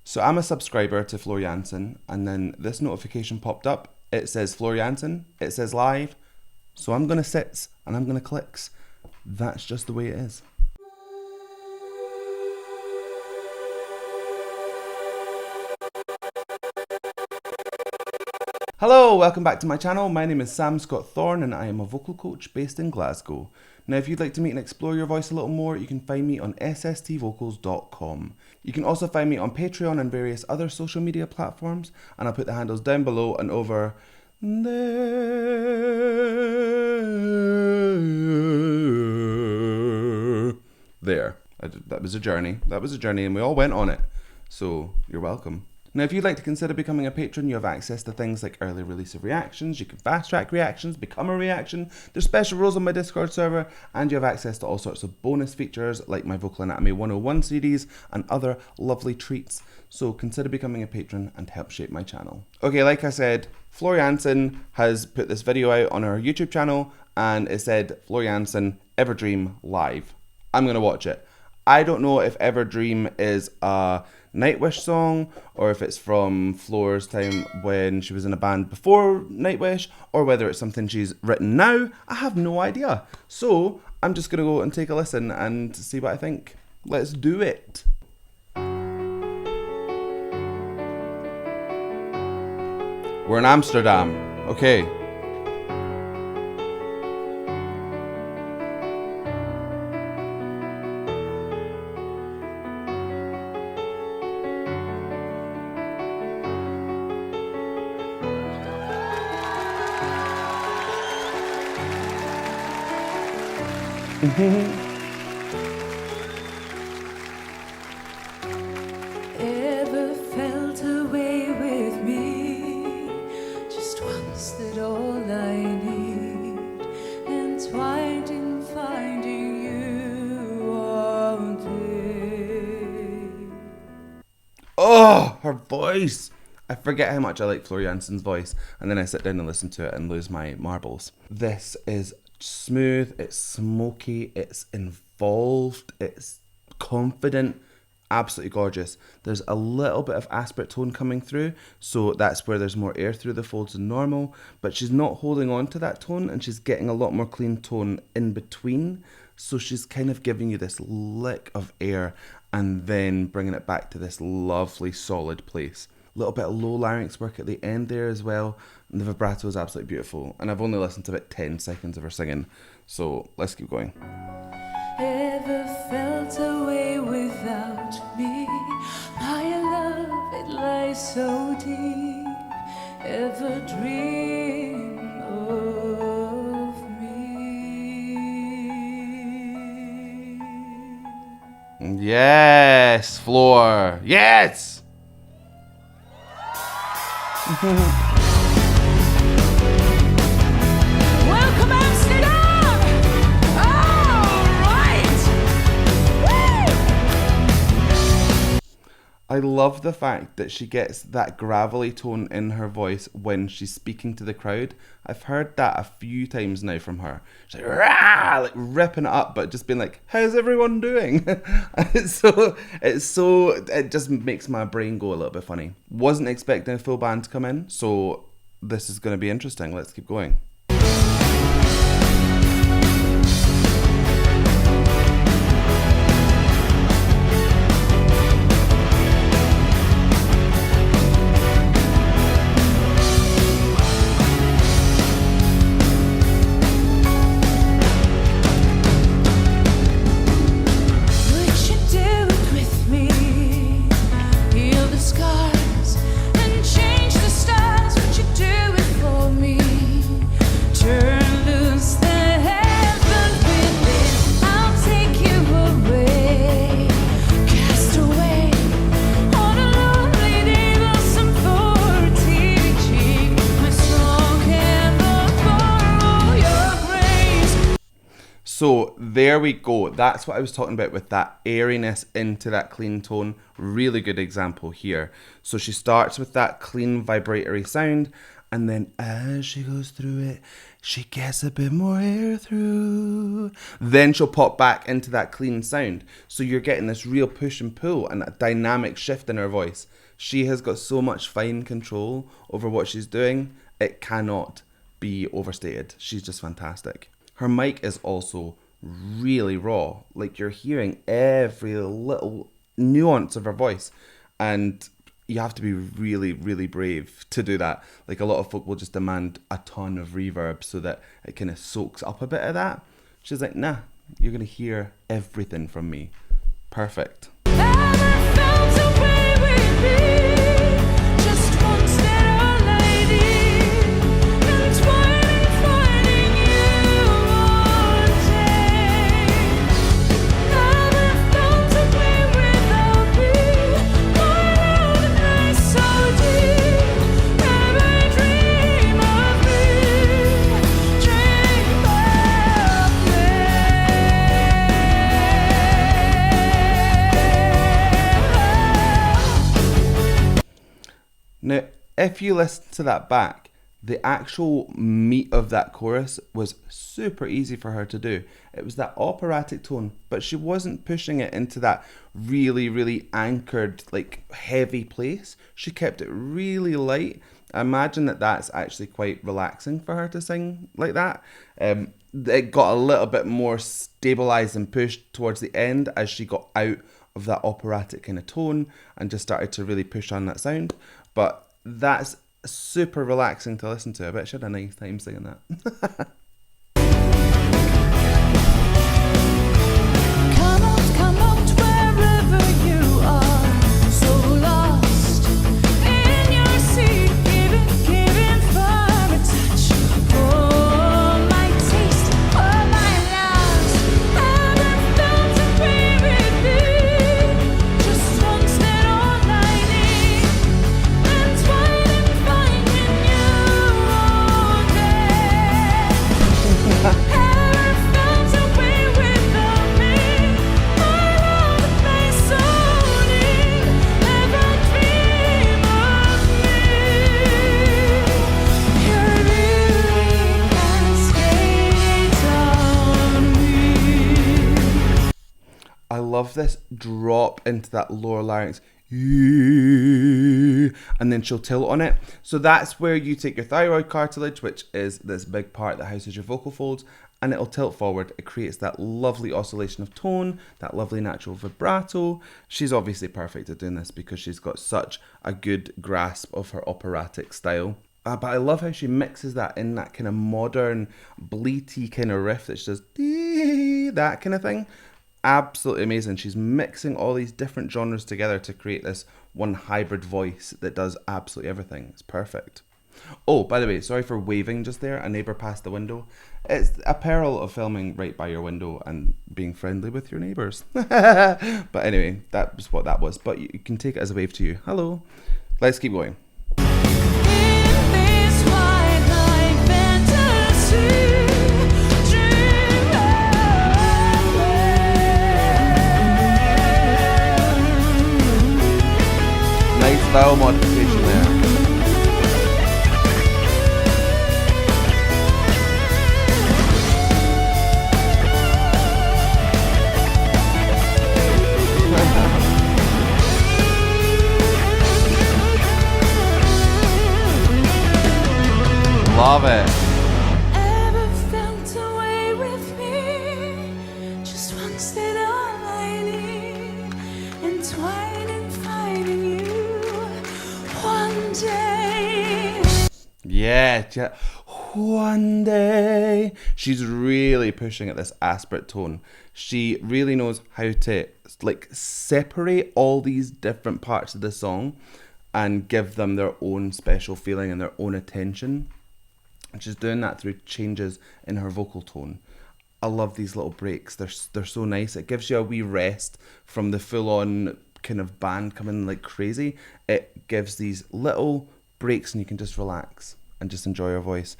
So I'm a subscriber to Floor Jansen, and then this notification popped up. It says Floor Jansen, it says live. So I'm gonna sit and I'm gonna clicks. That's just the way it is. Hello, welcome back to my channel. My name is Sam Scott-Thorne and I am a vocal coach based in Glasgow. Now, if you'd like to meet and explore your voice a little more, you can find me on stvocals.com. You can also find me on Patreon and various other social media platforms, and I'll put the handles down below and over there. That was a journey. That was a journey and we all went on it. So, you're welcome. Now, if you'd like to consider becoming a patron, you have access to things like early release of reactions, you can fast track reactions, become a reaction, there's special rules on my Discord server, and you have access to all sorts of bonus features like my Vocal Anatomy 101 series and other lovely treats. So consider becoming a patron and help shape my channel. Okay, like I said, Floor Jansen has put this video out on her YouTube channel and it said Floor Jansen Ever Dream live. I'm going to watch it. I don't know if Ever Dream is a Nightwish song or if it's from Floor's time when she was in a band before Nightwish, or whether it's something she's written now. I have no idea. So I'm just going to go and take a listen and see what I think. Let's do it. We're in Amsterdam. Okay. Ever felt away with me, just once, that all I need, entwined in finding you all day. Oh, her voice! I forget how much I like Floor Jansen's voice, and then I sit down and listen to it and lose my marbles. This is smooth, it's smoky, it's involved, it's confident, absolutely gorgeous. There's a little bit of aspirate tone coming through, so that's where there's more air through the folds than normal, but she's not holding on to that tone and she's getting a lot more clean tone in between, so she's kind of giving you this lick of air and then bringing it back to this lovely solid place. A little bit of low larynx work at the end there as well, and the vibrato is absolutely beautiful, and I've only listened to about 10 seconds of her singing, so let's keep going. Ever felt away without me? My love, it lies so deep. Ever dream of me? Yes, Floor, yes! Welcome, Amsterdam! All right! Woo! I love the fact that she gets that gravelly tone in her voice when she's speaking to the crowd. I've heard that a few times now from her. She's like, rah, like ripping it up, but just being like, how's everyone doing? It just makes my brain go a little bit funny. Wasn't expecting a full band to come in, so this is going to be interesting. Let's keep going. So there we go. That's what I was talking about with that airiness into that clean tone. Really good example here. So she starts with that clean vibratory sound And then as she goes through it, she gets a bit more air through. Then she'll pop back into that clean sound. So you're getting this real push and pull and a dynamic shift in her voice. She has got so much fine control over what she's doing. It cannot be overstated. She's just fantastic. Her mic is also really raw. Like, you're hearing every little nuance of her voice. And you have to be really, really brave to do that. Like, a lot of folk will just demand a ton of reverb so that it kind of soaks up a bit of that. She's like, nah, you're going to hear everything from me. Perfect. Now, if you listen to that back, the actual meat of that chorus was super easy for her to do. It was that operatic tone, but she wasn't pushing it into that really, really anchored, like, heavy place. She kept it really light. I imagine that that's actually quite relaxing for her to sing like that. It got a little bit more stabilized and pushed towards the end as she got out of that operatic kind of tone and just started to really push on that sound. But that's super relaxing to listen to. I bet she had a nice time singing that. Come out wherever you are, so lost in your seat, giving for a touch. Oh, my taste, oh, my loves, haven't felt a way with me. Just once that all I need, and twining, finding you all day. Haven't felt a way without me. I love the place so near. Never dream of me. Your beauty cascades on me. I love this drop into that lower larynx. And then she'll tilt on it. So that's where you take your thyroid cartilage, which is this big part that houses your vocal folds, and it'll tilt forward. It creates that lovely oscillation of tone, that lovely natural vibrato. She's obviously perfect at doing this because she's got such a good grasp of her operatic style. But I love how she mixes that in that kind of modern, bleaty kind of riff that she does, that kind of thing. Absolutely amazing. She's mixing all these different genres together to create this one hybrid voice that does absolutely everything. It's perfect. Oh, by the way, sorry for waving just there. A neighbour passed the window. It's a peril of filming right by your window and being friendly with your neighbours. But anyway, that was what that was. But you can take it as a wave to you. Hello. Let's keep going. In this white light fantasy, dream Nice vowel modification there. Love it. ever felt a way with me? Just once that all I need, entwining, finding you one day. Yeah. One day. She's really pushing at this aspirate tone. She really knows how to like separate all these different parts of the song and give them their own special feeling and their own attention. And she's doing that through changes in her vocal tone. I love these little breaks. They're so nice. It gives you a wee rest from the full-on kind of band coming like crazy. It gives these little breaks and you can just relax and just enjoy her voice.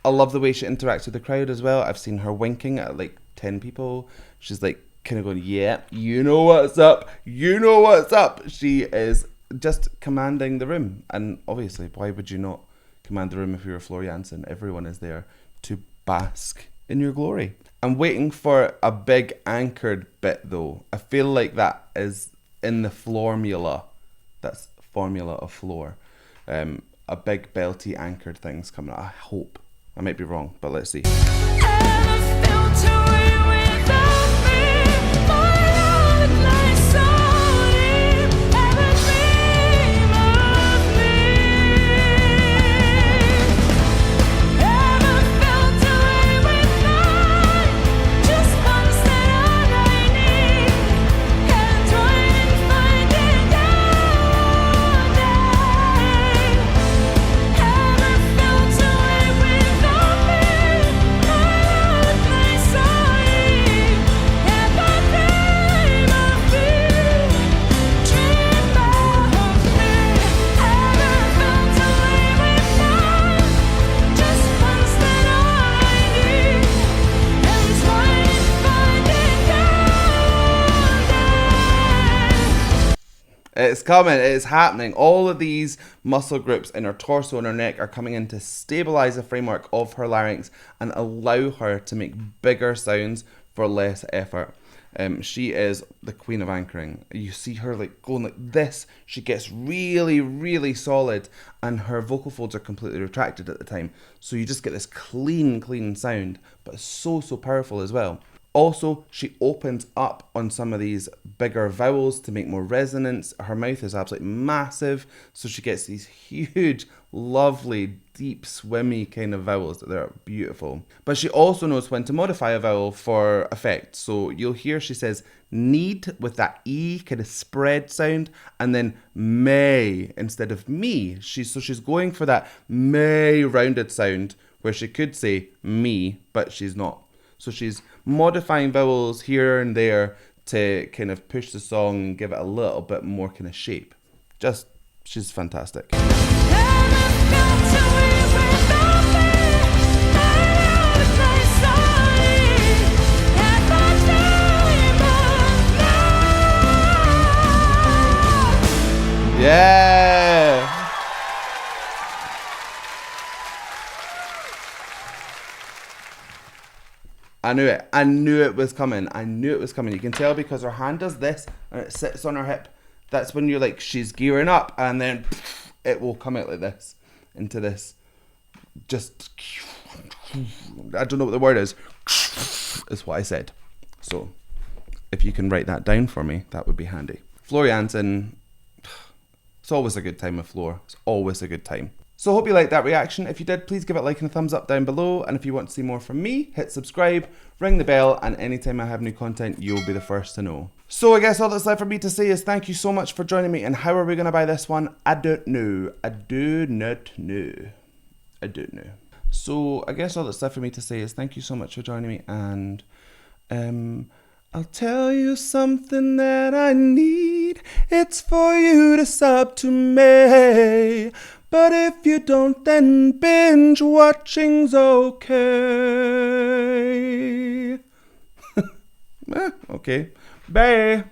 I love the way she interacts with the crowd as well. I've seen her winking at like 10 people. She's like kind of going, yeah, you know what's up. You know what's up. She is just commanding the room. And obviously, why would you not command the room if you're a Floor Jansen. Everyone is there to bask in your glory. I'm waiting for a big anchored bit though. I feel like that is in the formula. That's formula of floor. A big belty anchored thing's coming out. I hope. I might be wrong, but let's see. It's coming, it's happening. All of these muscle groups in her torso and her neck are coming in to stabilize the framework of her larynx and allow her to make bigger sounds for less effort. She is the queen of anchoring. You see her like going like this. She gets really, really solid and her vocal folds are completely retracted at the time. So you just get this clean sound, but so powerful as well. Also, she opens up on some of these bigger vowels to make more resonance. Her mouth is absolutely massive, so she gets these huge, lovely, deep, swimmy kind of vowels that are beautiful. But she also knows when to modify a vowel for effect. So you'll hear she says need with that E kind of spread sound, and then may instead of me. She's going for that may rounded sound where she could say me, but she's not. So she's modifying vowels here and there to kind of push the song and give it a little bit more kind of shape. She's fantastic. Yeah! I knew it was coming. You can tell because her hand does this and it sits on her hip. That's when you're like, she's gearing up, and then it will come out like this into this. Just, I don't know what the word is what I said. So if you can write that down for me, that would be handy. Floor Jansen, it's always a good time with Floor. It's always a good time. So hope you liked that reaction. If you did, please give it a like and a thumbs up down below. And if you want to see more from me, hit subscribe, ring the bell, and anytime I have new content, you'll be the first to know. So I guess all that's left for me to say is thank you so much for joining me. And how are we going to buy this one? I don't know. So I guess all that's left for me to say is thank you so much for joining me. And I'll tell you something that I need. It's for you to sub to me. But if you don't, then binge watching's okay. Okay. Bye.